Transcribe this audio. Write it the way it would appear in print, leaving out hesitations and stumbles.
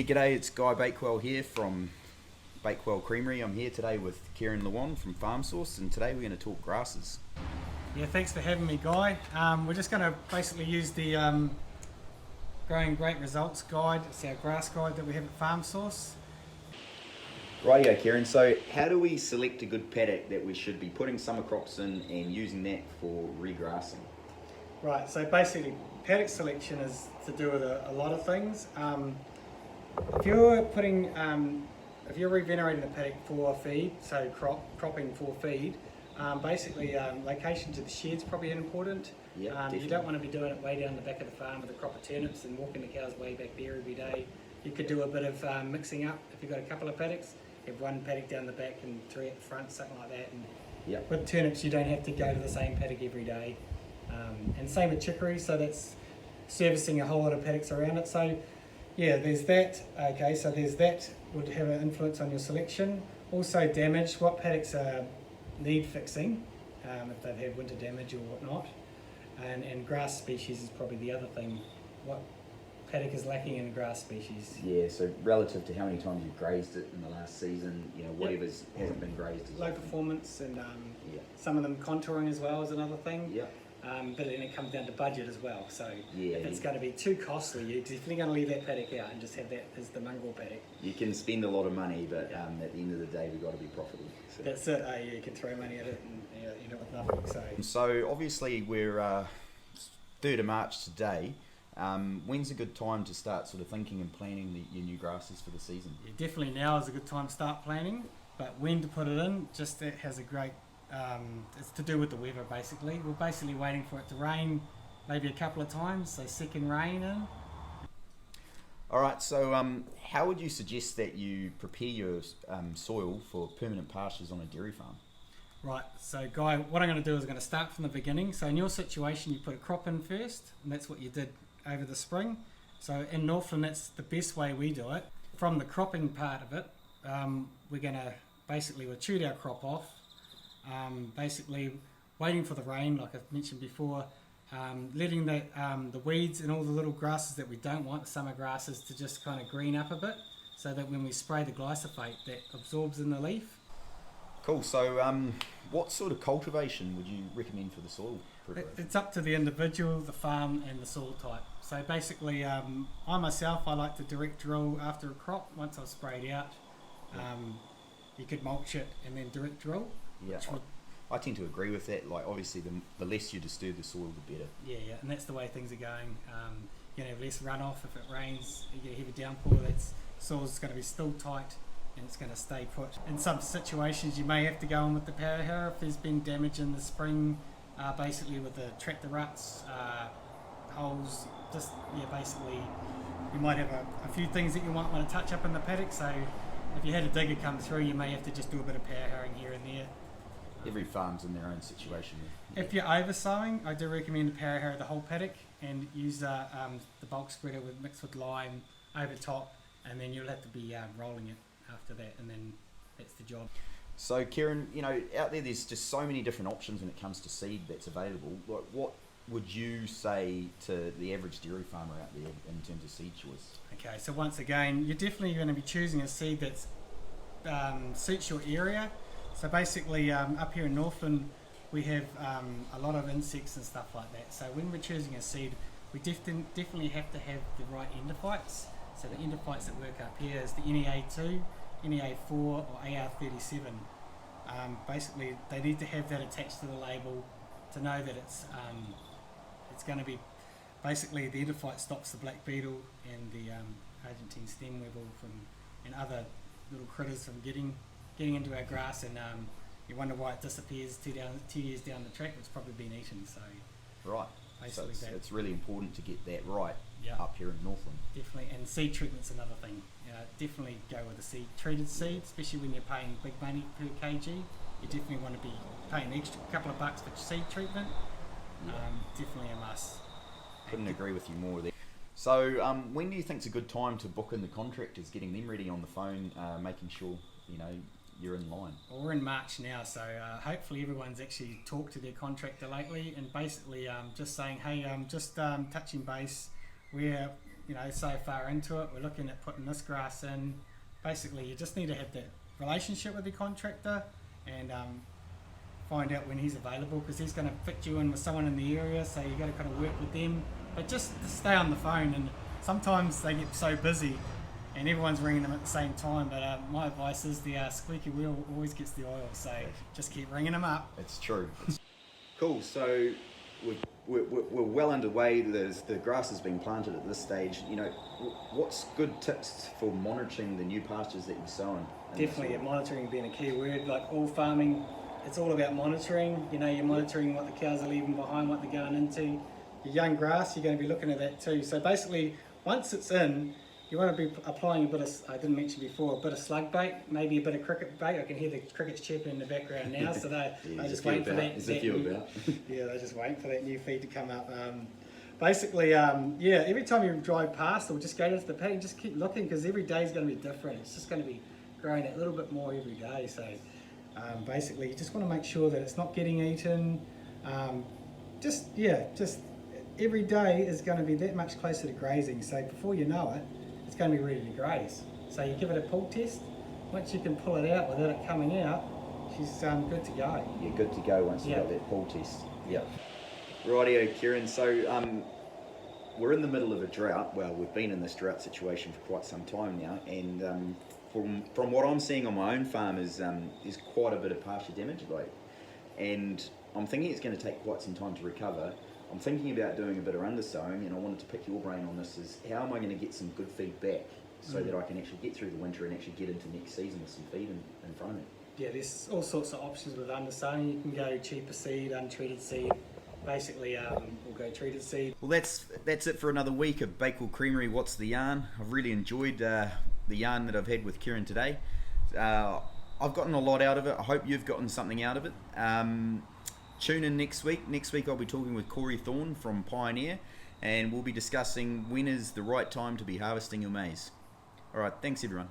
G'day, it's Guy Bakewell here from Bakewell Creamery. I'm here today with Kieran Lewan from Farm Source, and today we're going to talk grasses. Yeah, thanks for having me, Guy. We're just going to basically use the Growing Great Results guide. It's our grass guide that we have at Farm Source. Rightio, Kieran. So how do we select a good paddock that we should be putting summer crops in and using that for regrassing? Right, so basically paddock selection is to do with a lot of things. If you're if you're regenerating a paddock for feed, so cropping for feed, basically location to the shed's probably important. Yeah, you don't want to be doing it way down the back of the farm with a crop of turnips and walking the cows way back there every day. You could do a bit of mixing up if you've got a couple of paddocks. Have one paddock down the back and three at the front, something like that. And yep. With turnips, you don't have to go to the same paddock every day. And same with chicory, so that's servicing a whole lot of paddocks around it. So yeah, there's that. Okay, so there's that would have an influence on your selection. Also damage, what paddocks need fixing, if they've had winter damage or whatnot. And grass species is probably the other thing. What paddock is lacking in a grass species. Yeah, so relative to how many times you've grazed it in the last season, whatever's hasn't been grazed. Low performance and some of them contouring as well is another thing. Yeah. But then it comes down to budget as well. So yeah, if it's going to be too costly, you're definitely going to leave that paddock out and just have that as the mongrel paddock. You can spend a lot of money, but at the end of the day, we've got to be profitable. So. That's it. You can throw money at it and end up with nothing. So obviously we're 3rd of March today. When's a good time to start sort of thinking and planning your new grasses for the season? Yeah, definitely now is a good time to start planning, but when to put it in, just that has a great, it's to do with the weather basically. We're basically waiting for it to rain maybe a couple of times, so second rain in. Alright, so how would you suggest that you prepare your soil for permanent pastures on a dairy farm? Right, so Guy, what I'm going to do is I'm going to start from the beginning. So in your situation, you put a crop in first, and that's what you did over the spring. So in Northland, that's the best way we do it. From the cropping part of it, we're going to basically we'll shoot our crop off, basically waiting for the rain, like I've mentioned before, letting the weeds and all the little grasses that we don't want, the summer grasses, to just kind of green up a bit, so that when we spray the glyphosate, that absorbs in the leaf. Cool, so what sort of cultivation would you recommend for the soil preparation? It's up to the individual, the farm and the soil type. So basically, I like to direct drill after a crop once I've sprayed out. You could mulch it and then direct drill. Yeah, I tend to agree with that. Like obviously the less you disturb the soil, the better. Yeah, and that's the way things are going. Less runoff if it rains, you get a heavy downpour, that's soil's going to be still tight and it's going to stay put. In some situations you may have to go in with the power harrow if there's been damage in the spring, basically with the tractor ruts, holes, basically you might have a few things that you might want to touch up in the paddock, so if you had a digger come through you may have to just do a bit of power harrowing here and there. Every farm's in their own situation. If you're over sowing, I do recommend to power harrow the whole paddock and use the bulk spreader mixed with lime over top, and then you'll have to be rolling it after that, and then that's the job. So Kieran, out there's just so many different options when it comes to seed that's available. Like, what would you say to the average dairy farmer out there in terms of seed choice? Okay, so once again, you're definitely going to be choosing a seed that suits your area. So basically, up here in Northland, we have a lot of insects and stuff like that. So when we're choosing a seed, we definitely have to have the right endophytes. So the endophytes that work up here is the NEA2, NEA4 or AR37. Basically, they need to have that attached to the label to know that it's going to be, basically the endophyte stops the black beetle and the Argentine stem weevil and other little critters from getting into our grass, and you wonder why it disappears 2 years down the track. It's probably been eaten. So right. Basically so it's really important to get that right up here in Northland. Definitely, and seed treatment's another thing. Definitely go with a treated seed, especially when you're paying big money per kg. You definitely want to be paying an extra couple of bucks for seed treatment. Yeah. Definitely a must. Couldn't agree with you more there. So when do you think it's a good time to book in the contractors, getting them ready on the phone, making sure you're in line? Well, we're in March now, so hopefully everyone's actually talked to their contractor lately and basically just saying, hey, just touching base, we're so far into it. We're looking at putting this grass in. Basically, you just need to have that relationship with the contractor and find out when he's available, because he's going to fit you in with someone in the area, so you got to kind of work with them. But just to stay on the phone, and sometimes they get so busy and everyone's ringing them at the same time. But my advice is the squeaky wheel always gets the oil, so just keep ringing them up. It's true. Cool. So we're well underway. The grass has been planted at this stage. What's good tips for monitoring the new pastures that you're sowing? Definitely, monitoring being a key word. Like all farming, it's all about monitoring. You're monitoring what the cows are leaving behind, what they're going into. Your young grass, you're going to be looking at that too. So basically, once it's in, you want to be applying a bit of, I didn't mention before, a bit of slug bait, maybe a bit of cricket bait. I can hear the crickets chirping in the background now, so they just wait for that. Yeah, they're just waiting for that new feed to come up. Basically, every time you drive past or just go into the paddock, just keep looking, because every day is going to be different. It's just going to be growing a little bit more every day. So basically, you just want to make sure that it's not getting eaten. Just every day is going to be that much closer to grazing. So before you know it, it's going to be ready to graze. So you give it a pull test. Once you can pull it out without it coming out, she's good to go. You're good to go once you've got that pull test. Yep. Rightio, Kieran. So we're in the middle of a drought. Well, we've been in this drought situation for quite some time now, and from what I'm seeing on my own farm is there's quite a bit of pasture damage, and I'm thinking it's going to take quite some time to recover. I'm thinking about doing a bit of undersowing, and I wanted to pick your brain on this. Is how am I going to get some good feed back so that I can actually get through the winter and actually get into next season with some feed in front of me? Yeah, there's all sorts of options with undersowing. You can go cheaper seed, untreated seed. Basically, we'll go treated seed. Well, that's it for another week of Bakewell Creamery. What's the yarn? I've really enjoyed the yarn that I've had with Kieran today. I've gotten a lot out of it. I hope you've gotten something out of it. Tune in next week. Next week I'll be talking with Corey Thorne from Pioneer, and we'll be discussing when is the right time to be harvesting your maize. All right, thanks everyone.